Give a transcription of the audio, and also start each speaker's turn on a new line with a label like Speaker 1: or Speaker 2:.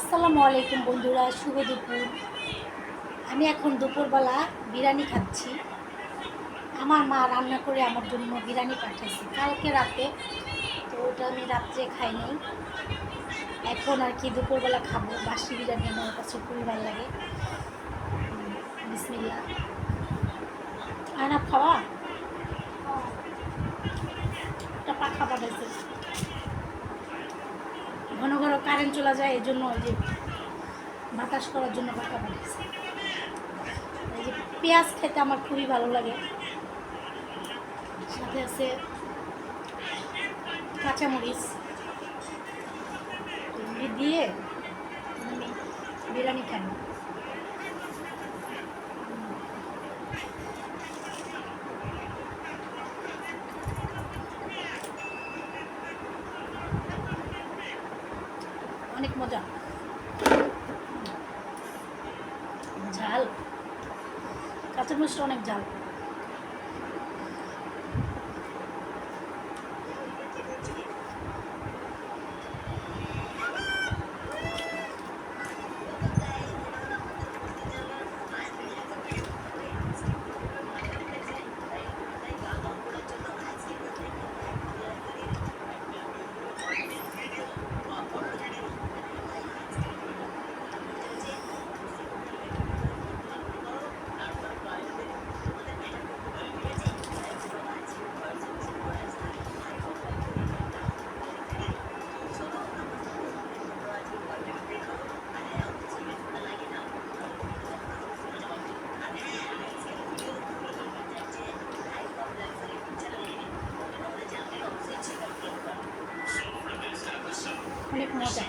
Speaker 1: আসসালামু আলাইকুম বন্ধুরা, শুভ দুপুর। আমি এখন দুপুরবেলা বিরিয়ানি খাচ্ছি। আমার মা রান্না করে আমার জন্য বিরিয়ানি পাঠিয়েছে কালকে রাতে, তো ওটা আমি রাত্রে খাই নাই। এখন আর কি দুপুরবেলা খাবো। বাসি বিরিয়ানি আমার কাছে খুবই ভালো লাগে। বিসমিল্লাহ। আয়না খাওয়া একটা পাখা পাঠাইছে। ঘন ঘন কারেন্ট চলে যায়, এই জন্য ওই যে বাতাস করার জন্য পাখা পাঠাইছে। এই যে পেঁয়াজ খেতে আমার খুবই ভালো লাগে, সাথে আছে কাঁচামরিচ দিয়ে আমি বিরিয়ানি খাই। অনেক মজা, ঝাল, কাঁচামরিচটা অনেক ঝাল। অনেক মজা।